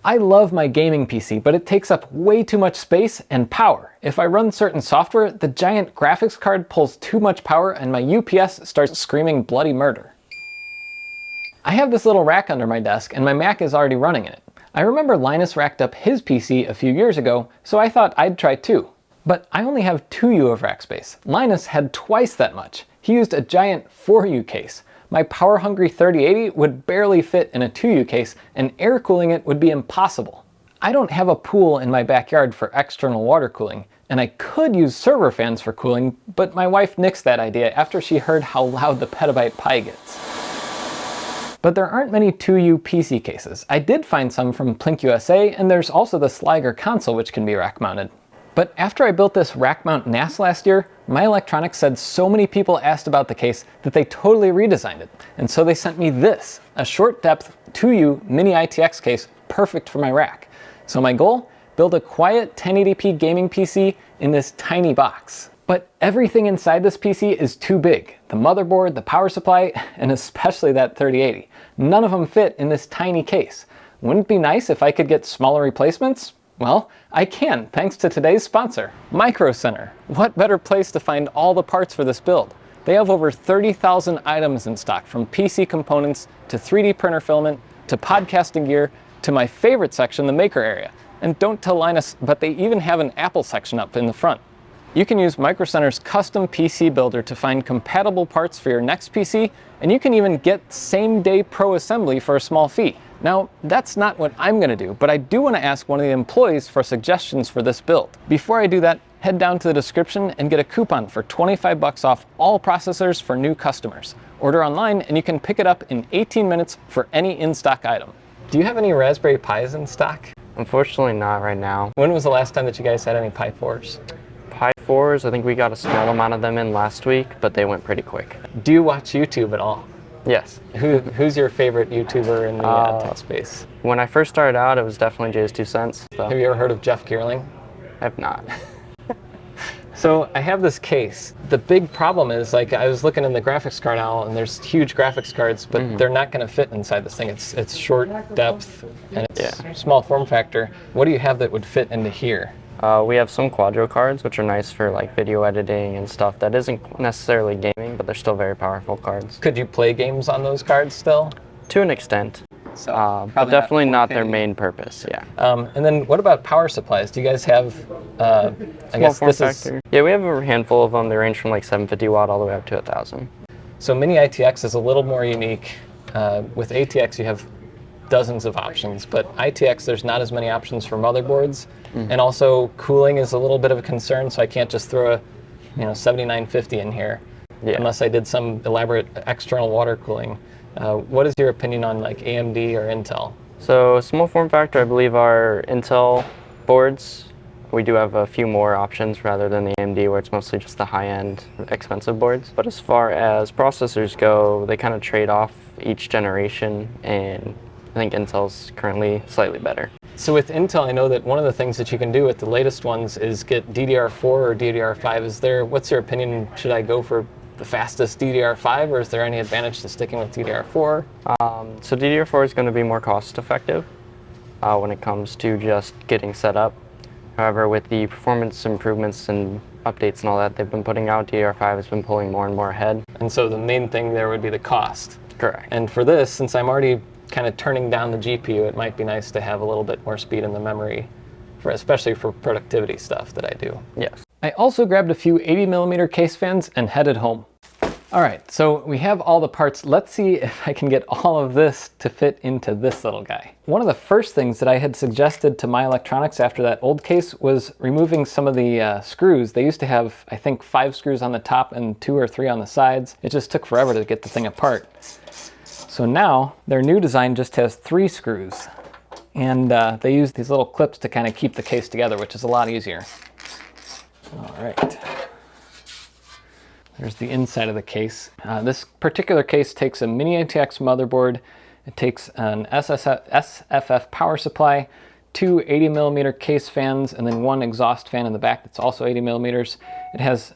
I love my gaming PC, but it takes up way too much space and power. If I run certain software, the giant graphics card pulls too much power and my UPS starts screaming bloody murder. I have this little rack under my desk and my Mac is already running in it. I remember Linus racked up his PC a few years ago, so I thought I'd try too. But I only have 2U of rack space. Linus had twice that much. He used a giant 4U case. My power-hungry 3080 would barely fit in a 2U case, and air cooling it would be impossible. I don't have a pool in my backyard for external water cooling, and I could use server fans for cooling, but my wife nixed that idea after she heard how loud the Petabyte Pi gets. But there aren't many 2U PC cases. I did find some from Plink USA, and there's also the Sliger console which can be rack mounted. But after I built this rack mount NAS last year, My Electronics said so many people asked about the case that they totally redesigned it. And so they sent me this, a short depth 2U mini ITX case perfect for my rack. So my goal? Build a quiet 1080p gaming PC in this tiny box. But everything inside this PC is too big. The motherboard, the power supply, and especially that 3080. None of them fit in this tiny case. Wouldn't it be nice if I could get smaller replacements? Well, I can, thanks to today's sponsor, Micro Center. What better place to find all the parts for this build? They have over 30,000 items in stock, from PC components to 3D printer filament to podcasting gear to my favorite section, the maker area. And don't tell Linus, but they even have an Apple section up in the front. You can use Micro Center's custom PC builder to find compatible parts for your next PC, and you can even get same-day pro assembly for a small fee. Now, that's not what I'm going to do, but I do want to ask one of the employees for suggestions for this build. Before I do that, head down to the description and get a coupon for 25 bucks off all processors for new customers. Order online and you can pick it up in 18 minutes for any in-stock item. Do you have any Raspberry Pis in stock? Unfortunately not right now. When was the last time that you guys had any Pi 4s? Pi 4s, I think we got a small amount of them in last week, but they went pretty quick. Do you watch YouTube at all? Yes. Who's your favorite YouTuber in the tech space? When I first started out, it was definitely Jay's 2 cents. So. Have you ever heard of Jeff Geerling? I have not. So I have this case. The big problem is, like, I was looking in the graphics card aisle, and there's huge graphics cards, but they're not going to fit inside this thing. It's short depth and it's small form factor. What do you have that would fit into here? We have some Quadro cards, which are nice for like video editing and stuff that isn't necessarily gaming, but they're still very powerful cards. Could you play games on those cards still? To an extent. So but definitely not their main purpose, yeah. And then what about power supplies? Do you guys have, I guess this is... Yeah, we have a handful of them. They range from like 750 watt all the way up to 1,000. So Mini ITX is a little more unique. With ATX you have dozens of options, but ITX there's not as many options for motherboards. And also cooling is a little bit of a concern, so I can't just throw a 7950 in here unless I did some elaborate external water cooling. What is your opinion on like AMD or Intel? So small form factor, I believe, are Intel boards. We do have a few more options rather than the AMD, where it's mostly just the high-end expensive boards. But as far as processors go, they kind of trade off each generation, and I think Intel's currently slightly better. So with Intel, I know that one of the things that you can do with the latest ones is get DDR4 or DDR5. What's your opinion? Should I go for the fastest DDR5, or is there any advantage to sticking with DDR4? So DDR4 is going to be more cost effective when it comes to just getting set up. However, with the performance improvements and updates and all that they've been putting out, DDR5 has been pulling more and more ahead. And so the main thing there would be the cost. Correct. And for this, since I'm already kind of turning down the GPU, it might be nice to have a little bit more speed in the memory, especially for productivity stuff that I do. Yes. I also grabbed a few 80mm case fans and headed home. All right, so we have all the parts. Let's see if I can get all of this to fit into this little guy. One of the first things that I had suggested to My Electronics after that old case was removing some of the screws. They used to have, I think, 5 screws on the top and 2 or 3 on the sides. It just took forever to get the thing apart. So now their new design just has 3 screws, and they use these little clips to kind of keep the case together, which is a lot easier. All right. There's the inside of the case. This particular case takes a Mini ITX motherboard, it takes an SFF power supply, 2 80mm case fans, and then 1 exhaust fan in the back that's also 80mm. It has,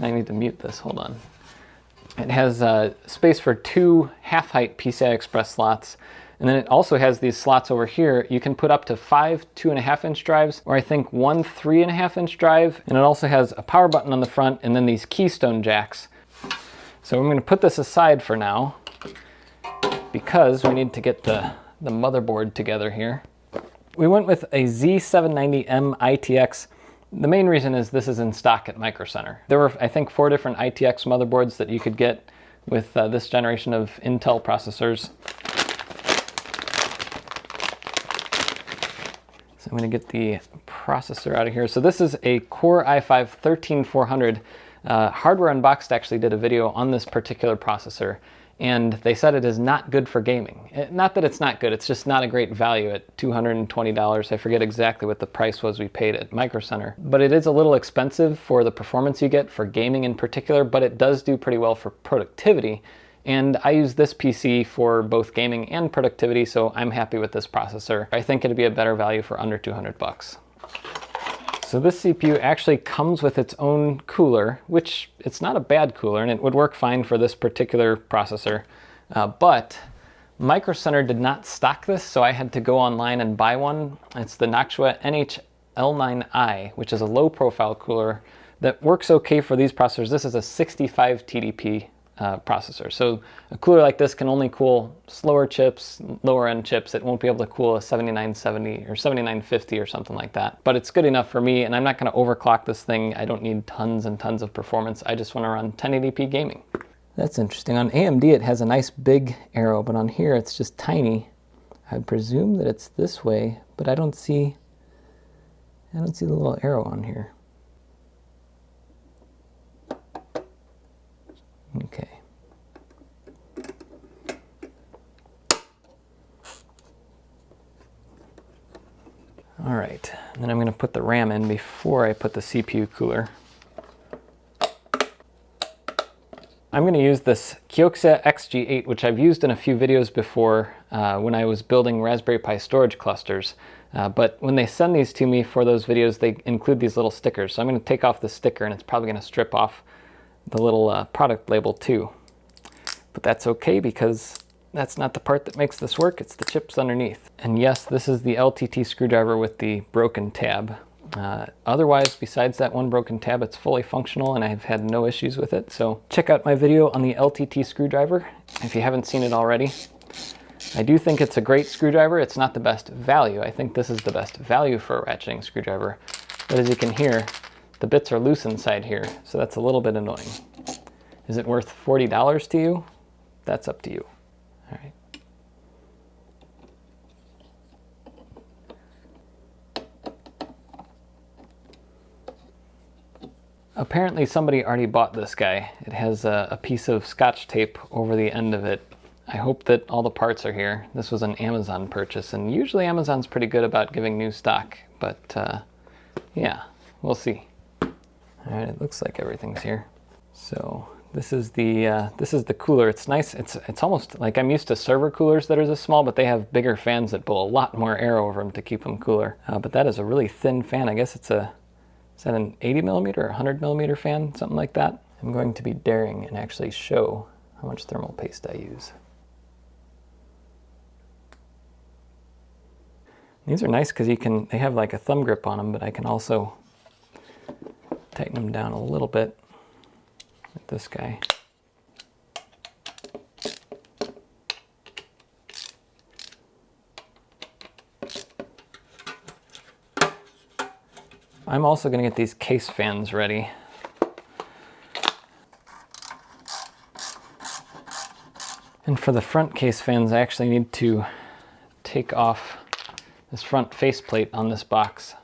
I need to mute this, hold on. It has space for 2 half-height PCI Express slots, And then it also has these slots over here. You can put up to 5 2.5-inch drives, or I think 1 3.5-inch drive. And it also has a power button on the front and then these keystone jacks. So I'm going to put this aside for now because we need to get the motherboard together here. We went with a Z790M ITX. The main reason is this is in stock at Micro Center. There were, I think, 4 different ITX motherboards that you could get with this generation of Intel processors. So I'm going to get the processor out of here. So this is a Core i5-13400. Hardware Unboxed actually did a video on this particular processor, and they said it is not good for gaming. Not that it's not good, it's just not a great value at $220. I forget exactly what the price was we paid at Micro Center. But it is a little expensive for the performance you get for gaming in particular, but it does do pretty well for productivity. And I use this PC for both gaming and productivity, so I'm happy with this processor. I think it'd be a better value for under 200 bucks. So this CPU actually comes with its own cooler, which it's not a bad cooler, and it would work fine for this particular processor. But Micro Center did not stock this, so I had to go online and buy one. It's the Noctua NH-L9i, which is a low-profile cooler that works okay for these processors. This is a 65 TDP processor. So a cooler like this can only cool slower chips, lower end chips. It won't be able to cool a 7970 or 7950 or something like that. But it's good enough for me, and I'm not going to overclock this thing. I don't need tons and tons of performance. I just want to run 1080p gaming. That's interesting. On AMD it has a nice big arrow, but on here it's just tiny. I would presume that it's this way, but I don't see the little arrow on here. Okay. All right, and then I'm going to put the RAM in before I put the CPU cooler. I'm going to use this Kioxia XG8, which I've used in a few videos before when I was building Raspberry Pi storage clusters. But when they send these to me for those videos, they include these little stickers. So I'm going to take off the sticker, and it's probably going to strip off the little product label too. But that's okay because that's not the part that makes this work, it's the chips underneath. And yes, this is the LTT screwdriver with the broken tab. Otherwise, besides that one broken tab, it's fully functional and I've had no issues with it. So check out my video on the LTT screwdriver if you haven't seen it already. I do think it's a great screwdriver. It's not the best value. I think this is the best value for a ratcheting screwdriver. But as you can hear, the bits are loose inside here, so that's a little bit annoying. Is it worth $40 to you? That's up to you. All right. Apparently somebody already bought this guy. It has a piece of Scotch tape over the end of it. I hope that all the parts are here. This was an Amazon purchase, and usually Amazon's pretty good about giving new stock, but yeah, we'll see. All right, it looks like everything's here. So this is the cooler. It's nice. It's almost like I'm used to server coolers that are this small, but they have bigger fans that blow a lot more air over them to keep them cooler. But that is a really thin fan. I guess it's is that an 80 millimeter or 100 millimeter fan, something like that. I'm going to be daring and actually show how much thermal paste I use. These are nice because they have like a thumb grip on them, but I can also tighten them down a little bit with this guy. I'm also going to get these case fans ready. And for the front case fans, I actually need to take off this front faceplate on this box.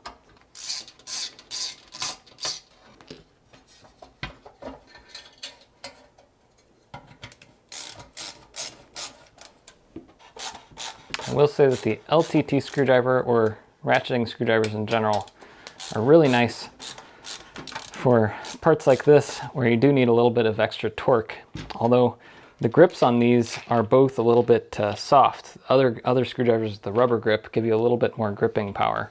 I will say that the LTT screwdriver, or ratcheting screwdrivers in general, are really nice for parts like this where you do need a little bit of extra torque. Although the grips on these are both a little bit soft. Other screwdrivers with the rubber grip give you a little bit more gripping power.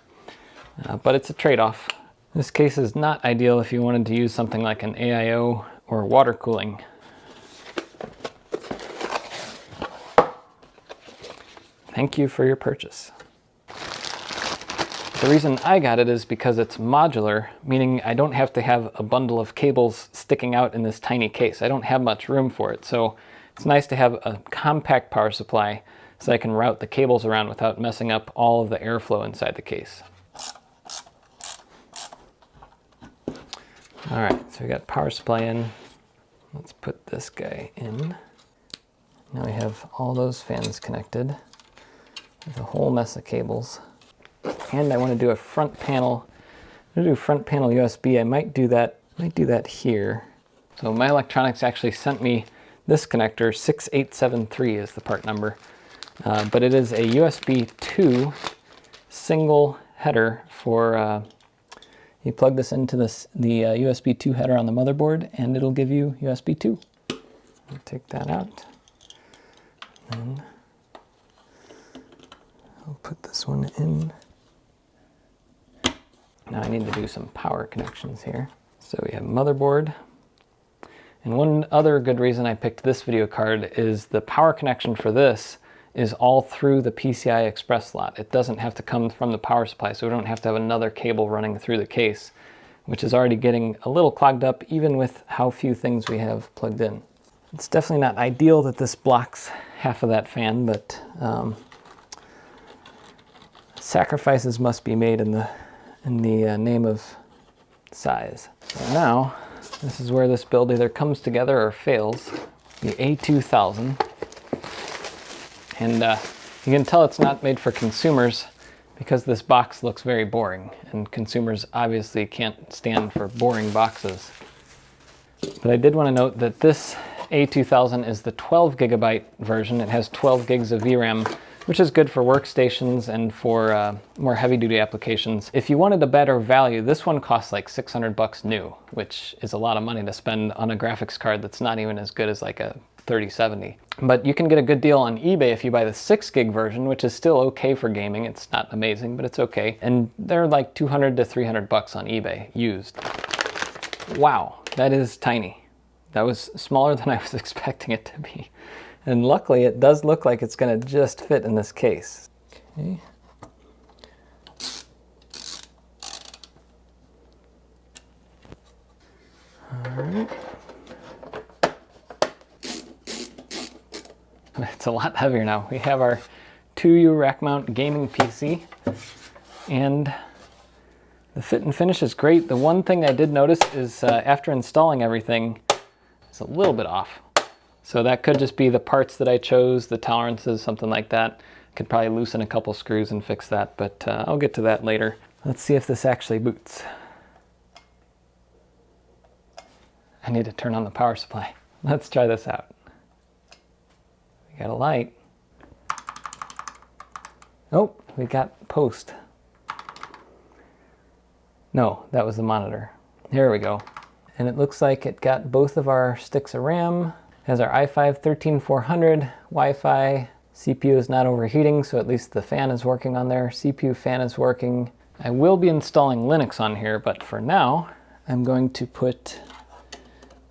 But it's a trade-off. This case is not ideal if you wanted to use something like an AIO or water cooling. Thank you for your purchase. The reason I got it is because it's modular, meaning I don't have to have a bundle of cables sticking out in this tiny case. I don't have much room for it, so it's nice to have a compact power supply so I can route the cables around without messing up all of the airflow inside the case. All right, so we got power supply in. Let's put this guy in. Now we have all those fans connected. There's a whole mess of cables. And I want to do a front panel. I'm going to do front panel USB. I might do that here. So my electronics actually sent me this connector. 6873 is the part number. But it is a USB 2 single header for, you plug this into the USB 2 header on the motherboard and it'll give you USB 2. I'll take that out. And I'll put this one in. Now I need to do some power connections here. So we have motherboard. And one other good reason I picked this video card is the power connection for this is all through the PCI Express slot. It doesn't have to come from the power supply, so we don't have to have another cable running through the case, which is already getting a little clogged up even with how few things we have plugged in. It's definitely not ideal that this blocks half of that fan, but sacrifices must be made in the name of size. So now, this is where this build either comes together or fails. The A2000. And you can tell it's not made for consumers because this box looks very boring, and consumers obviously can't stand for boring boxes. But I did want to note that this A2000 is the 12 gigabyte version. It has 12 gigs of VRAM, which is good for workstations and for more heavy-duty applications. If you wanted a better value, this one costs like $600 new, which is a lot of money to spend on a graphics card that's not even as good as like a 3070. But you can get a good deal on eBay if you buy the 6 gig version, which is still okay for gaming. It's not amazing, but it's okay. And they're like $200 to $300 on eBay, used. Wow, that is tiny. That was smaller than I was expecting it to be. And luckily, it does look like it's going to just fit in this case. Okay. All right. It's a lot heavier now. We have our 2U Rackmount Gaming PC, and the fit and finish is great. The one thing I did notice is after installing everything, it's a little bit off. So that could just be the parts that I chose, the tolerances, something like that. Could probably loosen a couple screws and fix that, but I'll get to that later. Let's see if this actually boots. I need to turn on the power supply. Let's try this out. We got a light. Oh, we got post. No, that was the monitor. Here we go. And it looks like it got both of our sticks of RAM. Has our i5 13400, Wi-Fi, CPU is not overheating, so at least the fan is working on there. CPU fan is working. I will be installing Linux on here, but for now, I'm going to put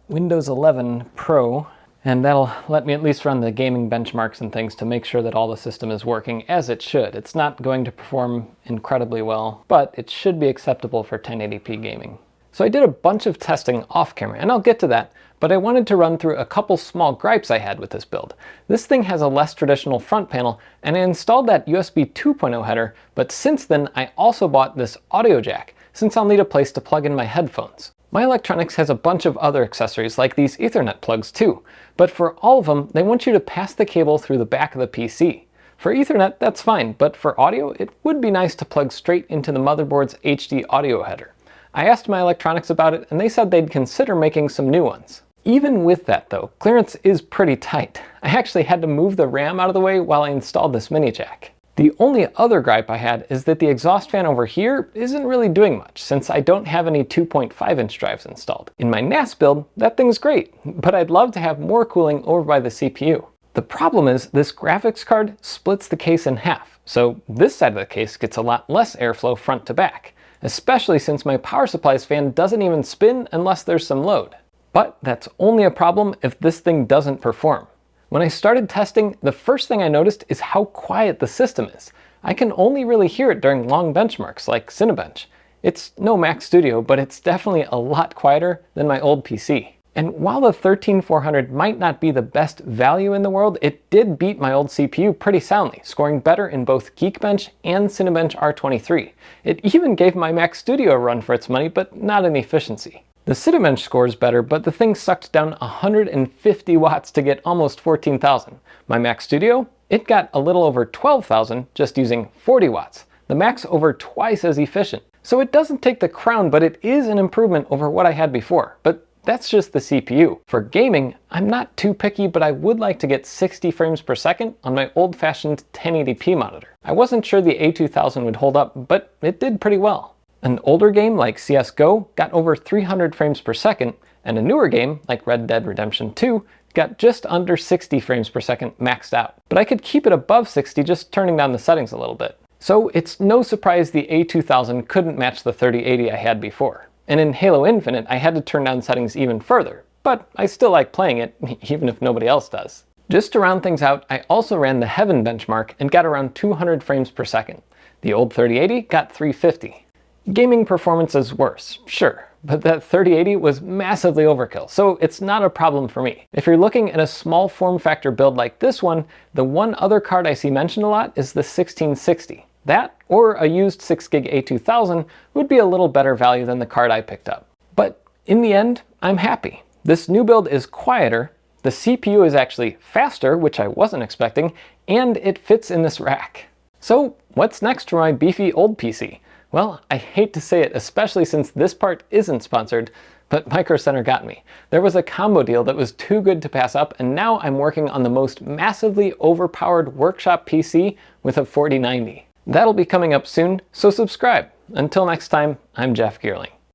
Windows 11 Pro, and that'll let me at least run the gaming benchmarks and things to make sure that all the system is working as it should. It's not going to perform incredibly well, but it should be acceptable for 1080p gaming. So I did a bunch of testing off camera, and I'll get to that, but I wanted to run through a couple small gripes I had with this build. This thing has a less traditional front panel, and I installed that USB 2.0 header, but since then I also bought this audio jack, since I'll need a place to plug in my headphones. My electronics has a bunch of other accessories like these Ethernet plugs too, but for all of them, they want you to pass the cable through the back of the PC. For Ethernet, that's fine, but for audio, it would be nice to plug straight into the motherboard's HD audio header. I asked my electronics about it, and they said they'd consider making some new ones. Even with that though, clearance is pretty tight. I actually had to move the RAM out of the way while I installed this mini jack. The only other gripe I had is that the exhaust fan over here isn't really doing much, since I don't have any 2.5-inch drives installed. In my NAS build, that thing's great, but I'd love to have more cooling over by the CPU. The problem is this graphics card splits the case in half, so this side of the case gets a lot less airflow front to back, especially since my power supply's fan doesn't even spin unless there's some load. But that's only a problem if this thing doesn't perform. When I started testing, the first thing I noticed is how quiet the system is. I can only really hear it during long benchmarks like Cinebench. It's no Mac Studio, but it's definitely a lot quieter than my old PC. And while the 13400 might not be the best value in the world, it did beat my old CPU pretty soundly, scoring better in both Geekbench and Cinebench R23. It even gave my Mac Studio a run for its money, but not in efficiency. The Cinebench scores better, but the thing sucked down 150 watts to get almost 14,000. My Mac Studio, it got a little over 12,000 just using 40 watts. The Mac's over twice as efficient. So it doesn't take the crown, but it is an improvement over what I had before. But that's just the CPU. For gaming, I'm not too picky, but I would like to get 60 frames per second on my old-fashioned 1080p monitor. I wasn't sure the A2000 would hold up, but it did pretty well. An older game like CSGO got over 300 frames per second, and a newer game like Red Dead Redemption 2 got just under 60 frames per second maxed out. But I could keep it above 60 just turning down the settings a little bit. So it's no surprise the A2000 couldn't match the 3080 I had before. And in Halo Infinite, I had to turn down settings even further, but I still like playing it, even if nobody else does. Just to round things out, I also ran the Heaven benchmark and got around 200 frames per second. The old 3080 got 350. Gaming performance is worse, sure, but that 3080 was massively overkill, so it's not a problem for me. If you're looking at a small form factor build like this one, the one other card I see mentioned a lot is the 1660. That, or a used 6GB A2000, would be a little better value than the card I picked up. But in the end, I'm happy. This new build is quieter, the CPU is actually faster, which I wasn't expecting, and it fits in this rack. So what's next for my beefy old PC? Well, I hate to say it, especially since this part isn't sponsored, but Micro Center got me. There was a combo deal that was too good to pass up, and now I'm working on the most massively overpowered workshop PC with a 4090. That'll be coming up soon, so subscribe. Until next time, I'm Jeff Geerling.